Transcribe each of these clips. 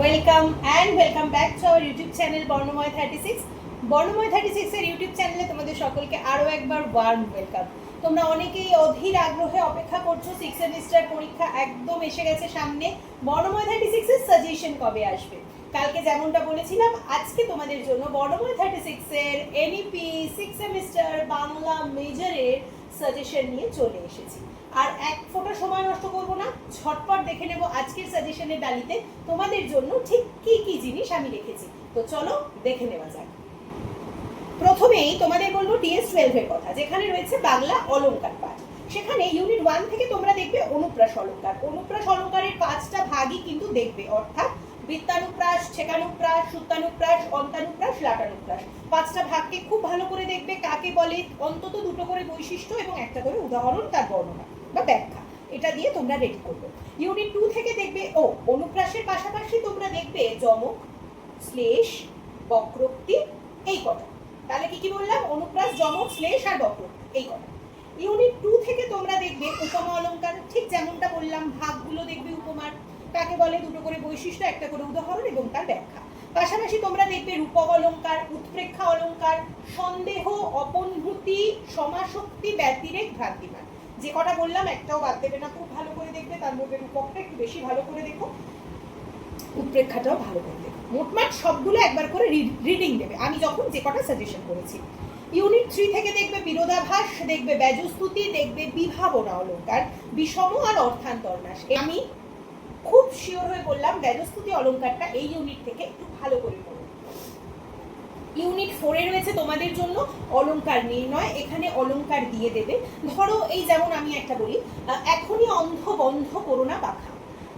Welcome back to our YouTube channel Barnomoy 36। Barnomoy 36 এর YouTube চ্যানেলে তোমাদের সকলকে আরও একবার ওয়ার্ম ওয়েলকাম। তোমরা অনেকেই অধীর আগ্রহে অপেক্ষা করছো, 6 সেমিস্টার পরীক্ষা একদম এসে গেছে সামনে। বর্ণময় 36 এর সাজেশন কবে আসবে? কালকে যেমনটা বলেছিলাম, আজকে তোমাদের জন্য বর্ণময় 36 এর এনইপি 6 সেমিস্টার বাংলা মেজরের সাজেশন নিয়ে চলে এসেছি। আর এক ফোঁটা সময় নষ্ট করবো না, ঝটপট দেখে নেব আজকের সাজেশনের ডালিতে তোমাদের জন্য ঠিক কি কি জিনিস আমি রেখেছি। তো চলো দেখে নেওয়া যাক। প্রথমেই তোমাদের বলবো DS12 এর কথা, যেখানে রয়েছে বাংলা অলংকার পাঠ। সেখানে ইউনিট 1 থেকে তোমরা দেখবে অনুপ্রাস অলংকার। অনুপ্রাস অলংকারের 5টা ভাগই কিন্তু দেখবে, অর্থাৎ বৃত্তানুপ্রাস, ছেকানুপ্রাস, সূত্রানুপ্রাস, অন্তানুপ্রাস, লাটানুপ্রাস। 5টা ভাগকে খুব ভালো করে দেখবে। কাকে বলে, অন্তত 2টো করে বৈশিষ্ট্য এবং একটা করে উদাহরণ, তার বর্ণনা বা ব্যাখ্যা, এটা দিয়ে তোমরা রেডি করবে। ইউনিট 2 থেকে দেখবে অনুপ্রাসের পাশাপাশি তোমরা দেখবে যমক, শ্লেষ, বক্রোক্তি, এই কটা। তাহলে কি কি বললাম? অনুপ্রাস, যমক, শ্লেষ আর বক্রোক্তি, এই কটা। ইউনিট 2 থেকে তোমরা দেখবে উপমা অলংকার। ঠিক যেমনটা বললাম, ভাগগুলো দেখবে উপমার। কাকে বলে, 2টো করে বৈশিষ্ট্য, একটা করে উদাহরণ এবং তার ব্যাখ্যা। পাশাপাশি তোমরা দেখবে রূপক অলংকার, উৎপ্রেক্ষা অলংকার, সন্দেহ, অপনভূতি, সমাসক্তি, ব্যতিরেক, ভ্রান্তিমান। যে কটা বললাম একটাও বাদ দেবে না, খুব ভালো করে দেখবে। তার মধ্যে রূপকটা একটু বেশি ভালো করে দেখো, উৎপ্রেক্ষাটাও ভালো করে দেখো। মোটমাট সবগুলো একবার করে রিডিং দেবে, আমি যখন যে কটা সাজেশন করেছি। ইউনিট 3 থেকে দেখবে বিরোধাভাস, দেখবে ব্যজস্তুতি, দেখবে বিভাবনা অলংকার, বিষম আর অর্থান্তরনাশ। আমি খুব শিওর হয়ে বললাম ব্যজস্তুতি অলংকারটা এই ইউনিট থেকে একটু ভালো করে পড়ো। ইউনিট 4 এ রয়েছে তোমাদের জন্য অলংকার নির্ণয়। এখানে অলংকার দিয়ে দেবে। ধরো এই যেমন আমি একটা বলি, এখনই অন্ধ বন্ধ করো না পাখা।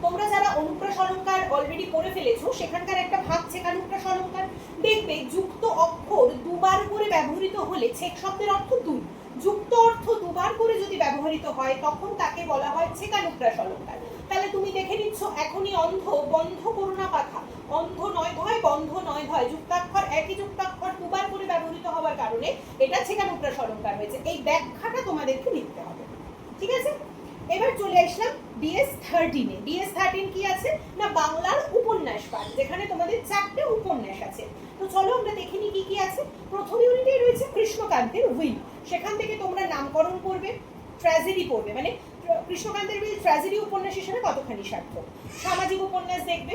তোমরা যারা অনুপ্রাস অলংকার অলরেডি পড়ে ফেলেছো, সেখানকার একটা ভাগ ছেকানুপ্রাস অলংকার। দেখবে যুক্ত অক্ষর দুবার করে ব্যবহৃত হলে ছেক শব্দের অর্থ দুই। যুক্ত অর্থ দুবার করে যদি ব্যবহৃত হয় তখন তাকে বলা হয় ছেকানুপ্রাস অলংকার। তাহলে তুমি দেখে নিচ্ছ, এখনই অন্ধ বন্ধ করো না পাখা। অন্ধ নয় ভয়, বন্ধ নয় ভয়, যুক্তাক্ষর একই যুক্তাক্ষর দুবার করে ব্যবহৃত হওয়ার কারণে এটা ছেকানুপ্রাস অলংকার হয়েছে। এই ব্যাখ্যাটা তোমাদেরকে লিখতে হবে, ঠিক আছে? এবার চলে আসলাম DS13 এ। DS13 কি আছে না, বাংলার উপন্যাস পাঠ, যেখানে তোমাদের 4টে উপন্যাস আছে। তো চলো আমরা দেখে নিই কি কি আছে। প্রথম ইউনিটে রয়েছে কৃষ্ণকান্তের উইল। সেখান থেকে তোমরা নামকরণ করবে, ট্র্যাজেডি পড়বে, মানে কৃষ্ণকান্তের উইল ট্র্যাজেডি উপন্যাস হিসেবে কতখানি সার্থক। সামাজিক উপন্যাস দেখবে,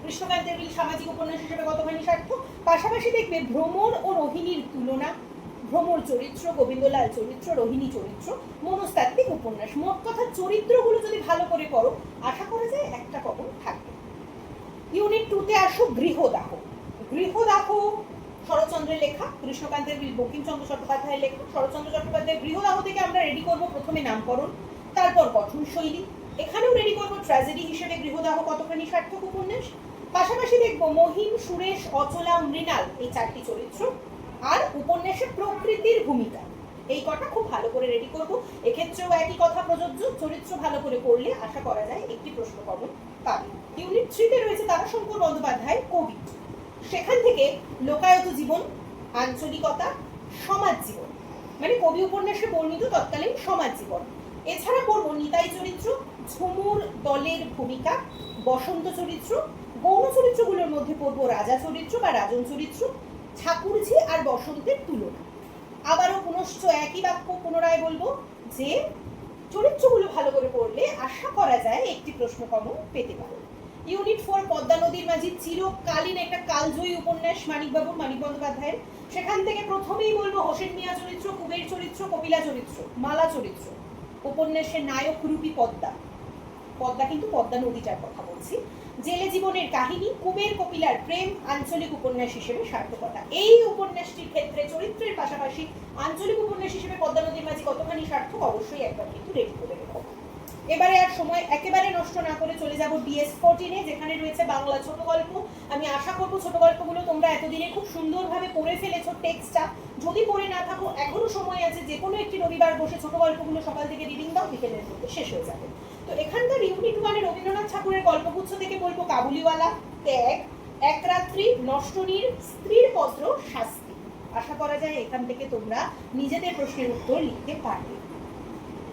কৃষ্ণকান্তের উইল সামাজিক উপন্যাস হিসেবে কতখানি সার্থক। পাশাপাশি দেখবে ভ্রমর ও রোহিণীর তুলনা, ভ্রমর চরিত্র, গোবিন্দলাল চরিত্র, রোহিণী চরিত্র, মনস্তাত্ত্বিক উপন্যাস। মোট কথা চরিত্রগুলো যদি ভালো করে পড়ো, আশা করা যায় একটা কমন থাকবে। ইউনিট 2 তে আসো গৃহদাহ। গৃহদাহ শরৎচন্দ্রের লেখা, কৃষ্ণকান্তের বঙ্কিমচন্দ্র চট্টোপাধ্যায়ের লেখা। শরৎচন্দ্র চট্টোপাধ্যায়ের গৃহদাহ থেকে আমরা রেডি করব প্রথমে নামকরণ, তারপর গঠন শৈলী। এখানেও রেডি করব ট্র্যাজেডি হিসেবে গৃহদাহ কতখানি সার্থক উপন্যাস। পাশাপাশি দেখব মহিম, সুরেশ, অচলা, মৃণাল, এই 4টি চরিত্র। আর উপন্যাসে প্রকৃতির ভূমিকা, এই কটা খুব ভালো করে রেডি করব। এক্ষেত্রেও একই কথা প্রযোজ্য, চরিত্র ভালো করে পড়লে আশা করা যায় একটি প্রশ্ন কমন পাবে। ইউনিট 3 তে রয়েছে তারাশঙ্কর বন্দ্যোপাধ্যায় কবি। সেখান থেকে লোকায়ত জীবন, আঞ্চলিকতা, সমাজ জীবন, মানে কবি উপন্যাসে বর্ণিত তৎকালীন সমাজ জীবন। এছাড়া পড়বো নিতাই চরিত্র, ঝুমুর দলের ভূমিকা, বসন্ত চরিত্র। গৌণ চরিত্রগুলোর মধ্যে পড়বো রাজা চরিত্র বা রাজন চরিত্র, ঠাকুরঝি আর বসন্তের তুলনা। আবারও পুনশ্চ একই বাক্য পুনরায় বলবো যে চরিত্রগুলো ভালো করে পড়লে আশা করা যায় একটি প্রশ্ন কমন পেতে পারো। ইউনিট 4 পদ্মা নদীর মাঝি, চিরকালীন একটা কালজয়ী উপন্যাস মানিক বন্দ্যোপাধ্যায়ের। সেখান থেকে প্রথমেই বলবো হোসেন মিয়া চরিত্র, কুবের চরিত্র, কপিলা চরিত্র, মালা চরিত্র। উপন্যাসের নায়ক রূপী পদ্মা, পদ্মা কিন্তু পদ্মা নদীটার কথা বলছি। জেলে জীবনের কাহিনী, কুবের কপিলার প্রেম, আঞ্চলিক উপন্যাস হিসেবে সার্থকতা। এই উপন্যাসটির ক্ষেত্রে চরিত্রের পাশাপাশি আঞ্চলিক উপন্যাস হিসেবে পদ্মা নদীর মাঝি কতখানি সার্থক অবশ্যই একবার কিন্তু রেডি করে রেখো। এবারে আর সময় একেবারে নষ্ট না করে চলে যাব DS14 এ, যেখানে রয়েছে বাংলা ছোট গল্প। আমি আশা করব ছোট গল্পগুলো তোমরা এতদিনে খুব সুন্দরভাবে পড়ে ফেলেছো টেক্সটটা। যদি পড়ে না থাকো, এখনো সময় আছে, যে কোনো একটি রবিবার বসে ছোট গল্পগুলো সকাল থেকে রিডিং দাও, বিকেলের মধ্যে শেষ হয়ে যাবে। তো এখানকার ইউনিট 1 এ রবীন্দ্রনাথ ঠাকুরের গল্পগুচ্ছ থেকে বলবো কাবুলিওয়ালা, ত্যাগ, এক রাত্রি, নষ্টনীর, স্ত্রীর পত্র, শাস্তি। আশা করা যায় এখান থেকে তোমরা নিজেদের প্রশ্নের উত্তর লিখতে পারবে।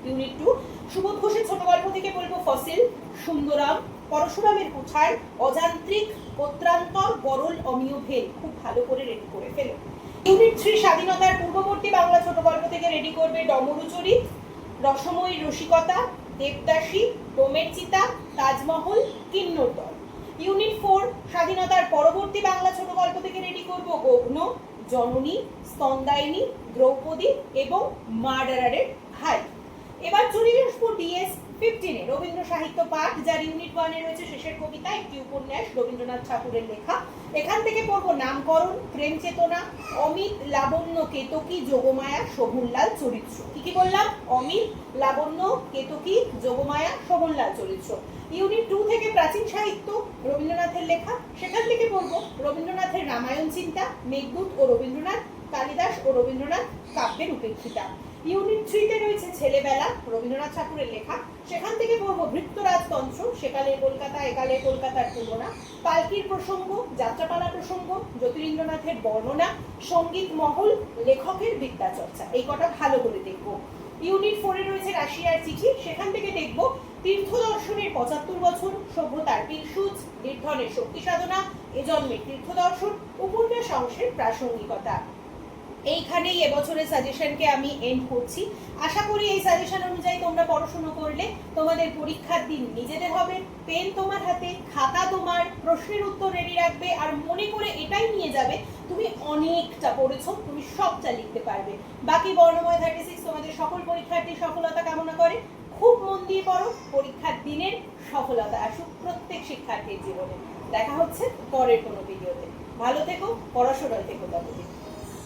ইউনিট 2 সুবোধ ঘোষের ছোট গল্প থেকে বলবো ফসিল, সুন্দরাম, পরশুরামের কুঠার, অযান্ত্রিক, নোভেল খুব ভালো করে রেডি করে ফেলো। ইউনিট 3 স্বাধীনতার পূর্ববর্তী বাংলা ছোট গল্প থেকে রেডি করবে ডমরু চরিত, রসময়ী রসিকতা, দেবদাসী, ডোমের চিতা, তাজমহল, কিন্নর দল। ইউনিট 4 স্বাধীনতার পরবর্তী বাংলা ছোট গল্প থেকে রেডি করব গগ্ন, জননী, স্তন্দায়িনী, দ্রৌপদী এবং মার্ডারারের ভাই। এবার চলে আসবো ডিএস 15 এ রবীন্দ্র সাহিত্য পাঠ, যার ইউনিট 1 এ রয়েছে শেষের কবিতা, একটি উপন্যাস রবীন্দ্রনাথ ঠাকুরের লেখা। এখান থেকে পড়বো নামকরণ, প্রেম চেতনা, অমিত, লাবণ্য, কেতকী, যোগমায়া, শোভনলাল চরিত্র। কি বললাম? অমিত, লাবণ্য, কেতকী, যোগমায়া, শোভনলাল চরিত্র। ইউনিট 2 থেকে প্রাচীন সাহিত্য রবীন্দ্রনাথের লেখা, সেখান থেকে পড়বো রবীন্দ্রনাথের রামায়ণ চিন্তা, মেঘদূত ও রবীন্দ্রনাথ, কালিদাস ও রবীন্দ্রনাথ কাব্যের উপেক্ষিতা। ইউনিট 3 তে রয়েছে ছেলেবেলা রবীন্দ্রনাথ ঠাকুরের লেখা, সেখান থেকে পড়বো ভৃত্যরাজতন্ত্র, সেকালের কলকাতা একালের কলকাতার তুলনা, পালকির প্রসঙ্গ, যাত্রাপালা প্রসঙ্গ, জ্যোতিরিন্দ্রনাথের বর্ণনা, সঙ্গীত মহল, লেখকের বিদ্যাচর্চা। এই কটা ভালো করে দেখবো। ইউনিট 4 এ রয়েছে রাশিয়ার চিঠি, সেখান থেকে দেখবো তীর্থ দর্শনের 75 বছর, সভ্যতার পিলসুচ, নির্ধনের শক্তি সাধনা, এ জন্মের তীর্থ দর্শন, উপন্যাস অংশের প্রাসঙ্গিকতা। এইখানেই এবছরের সাজেশনকে আমি এন্ড করছি। আশা করি এই সাজেশন অনুযায়ী তোমরা পড়াশোনা করলে তোমাদের পরীক্ষার দিন নিজেদের হবে, পেন তোমার হাতে, খাতা তোমার, প্রশ্নের উত্তর রেডি রাখবে, আর মনে করে এটাই নিয়ে যাবে তুমি অনেকটা পড়েছো, তুমি সবটা লিখতে পারবে। বাকি বর্ণময় 36 তোমাদের সকল পরীক্ষার্থীর সফলতা কামনা করে। খুব মন দিয়ে পড়ো, পরীক্ষার দিনের সফলতা আসুক প্রত্যেক শিক্ষার্থীর জীবনে। দেখা হচ্ছে পরের কোনো ভিডিওতে। ভালো থেকো, পড়াশোনায় থেকো ততদিন।